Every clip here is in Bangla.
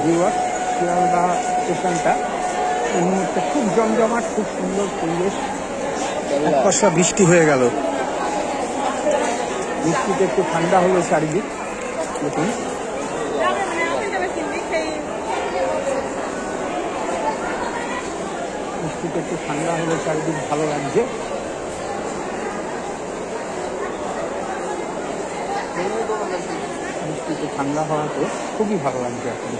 ভিউয়ার শিয়ালদা স্টেশনটা এই মুহূর্তে খুব জমজমাট, খুব সুন্দর পরিবেশ। একপাশা বৃষ্টি হয়ে গেল, বৃষ্টিতে একটু ঠান্ডা হলো চারিদিক। দেখুন বৃষ্টিতে একটু ঠান্ডা হলো চারিদিক, ভালো লাগছে। বৃষ্টিতে ঠান্ডা হওয়াতে খুবই ভালো লাগছে এখন।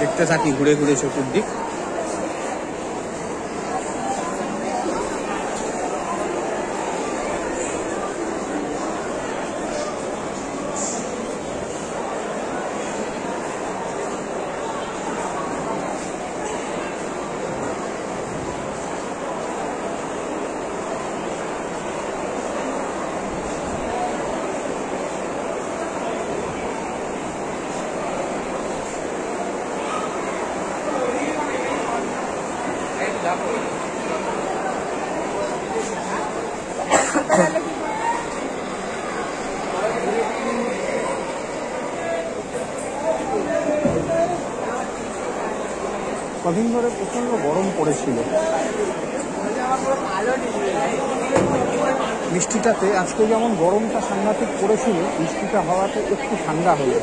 দেখতে থাকি ঘুরে ঘুরে চতুর্দিক। কদিন ধরে প্রচন্ড গরম পড়েছিল, বৃষ্টিটাতে আজকে যেমন গরমটা সাংঘাতিক পড়েছিল, বৃষ্টিটা হওয়াতে একটু ঠান্ডা হলো।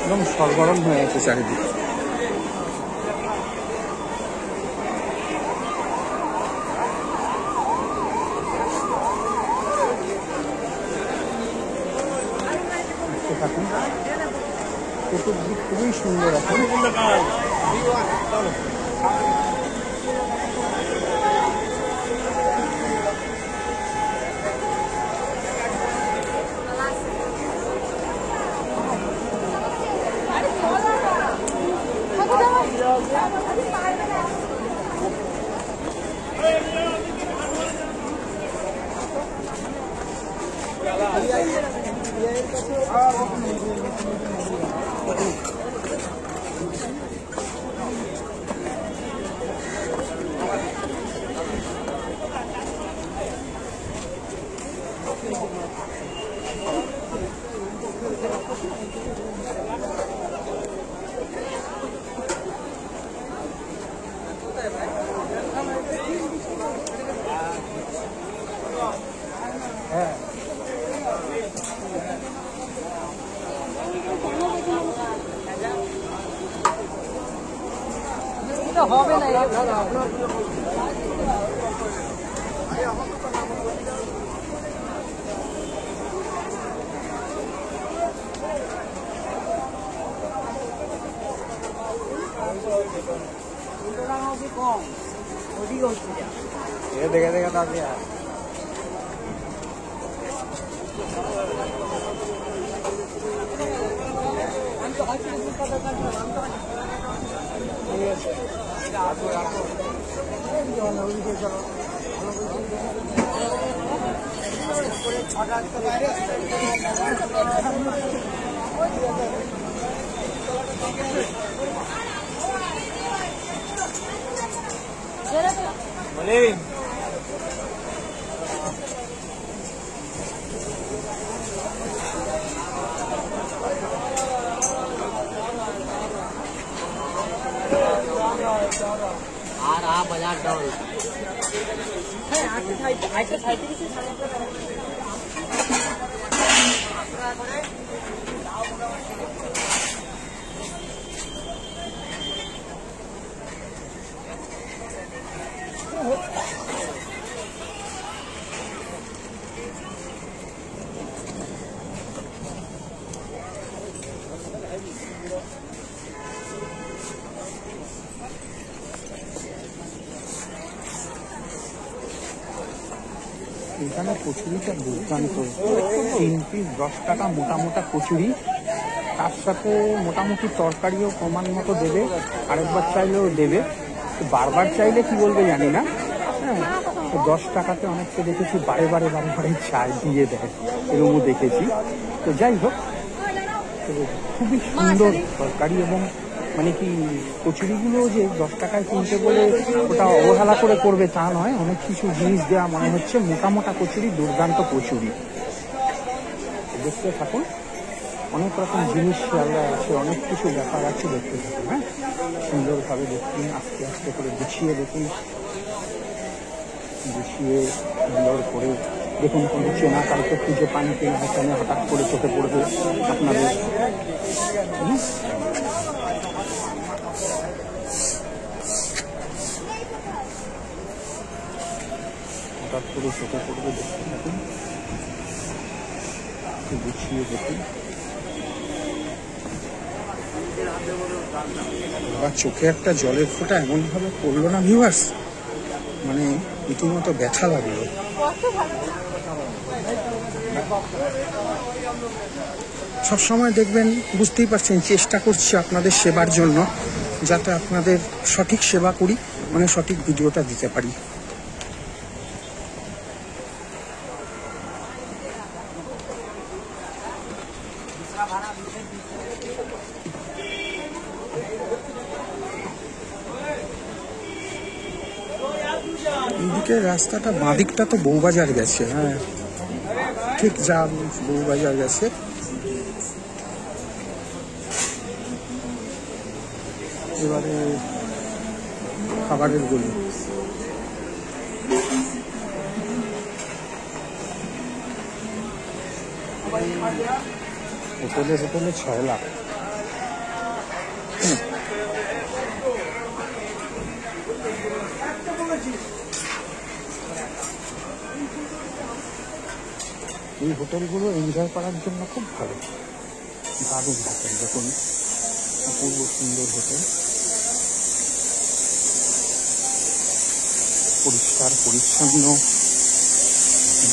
একদম সরগরম হয়ে আছে চারিদিকে। চতুর্দিক খুবই সুন্দর এখন। হবে না কম ওদিকে হচ্ছে দেখে দেখে তাকে বলে আর বাজার ডাউন হ্যাঁ আইতে খাইতে কিছু এখানে কচুরিটা দুর্দান্ত, 3 পিস 10 টাকা মোটা মোটা কচুরি, তার সাথে মোটামুটি তরকারিও প্রমাণ মতো দেবে, আরেকবার চাইলেও দেবে, বারবার চাইলে কি বলবে জানি না। হ্যাঁ, 10 টাকাতে অনেককে দেখেছি বারে বারে চায় দিয়ে দেয়, এরকমও দেখেছি। তো যাই হোক, খুবই সুন্দর তরকারি, এবং মানে কি কচুরিগুলো যে 10 টাকায় কিনতে বলে ওটা অবহেলা করে করবে তা নয়, অনেক কিছু জিনিস দেওয়া মনে হচ্ছে, মোটা মোটা কচুরি, দুর্দান্ত কচুরি। দেখতে থাকুন, অনেক রকম জিনিস আমরা আছে, অনেক কিছু ব্যাপার আছে, দেখতে থাকুন। হ্যাঁ, সুন্দরভাবে দেখুন, আস্তে আস্তে করে গুছিয়ে দেখুন, গুছিয়ে সুন্দর করে দেখুন। কোনো চেনা কাউকে খুঁজে পান কিনা, এখানে হঠাৎ করে চোখে পড়বে আপনাদের। হঠাৎ করে চোখে পড়বে, দেখতে থাকুন, গুছিয়ে দেখুন। আর চোখে একটা জলের ফোঁটা এমনভাবে পড়লো না ভিউয়ার্স, মানে রীতিমতো ব্যথা লাগলো। সবসময় দেখবেন, বুঝতেই পারছেন, চেষ্টা করছি আপনাদের সেবার জন্য, যাতে আপনাদের সঠিক সেবা করি, মানে সঠিক ভিডিওটা দিতে পারি। এইদিকে রাস্তাটা, বাঁদিকটা তো বউবাজার গেছে। হ্যাঁ, ঠিক যা বউবাজার গেছে। এবারে খাবারের গলি, হোটেলে 6 লাখ। এই হোটেলগুলো এনজয় করার জন্য খুব ভালো, দারুণ হোটেল। দেখুন, অপূর্ব সুন্দর হোটেল, পরিষ্কার পরিচ্ছন্ন,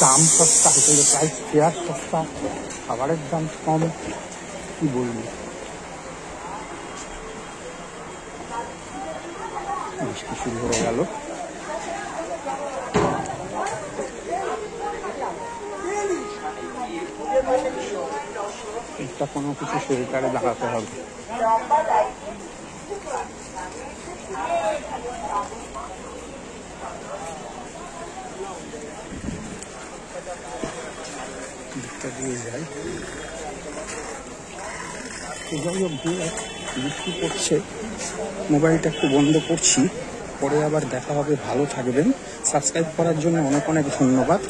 দাম সস্তা, হোটেলের প্রাইস ফেয়ার সস্তা, খাবারের দাম কম, কি বলবো। বৃষ্টি শুরু হয়ে গেল। একটা কোনো কিছু শেল্টারে দাঁড়াতে হবে। দিকটা দিয়ে যাই। যাই হোক, বৃষ্টি পড়ছে, মোবাইলটা একটু বন্ধ করছি, পরে আবার দেখা হবে। ভালো থাকবেন, সাবস্ক্রাইব করার জন্য অনেক অনেক ধন্যবাদ।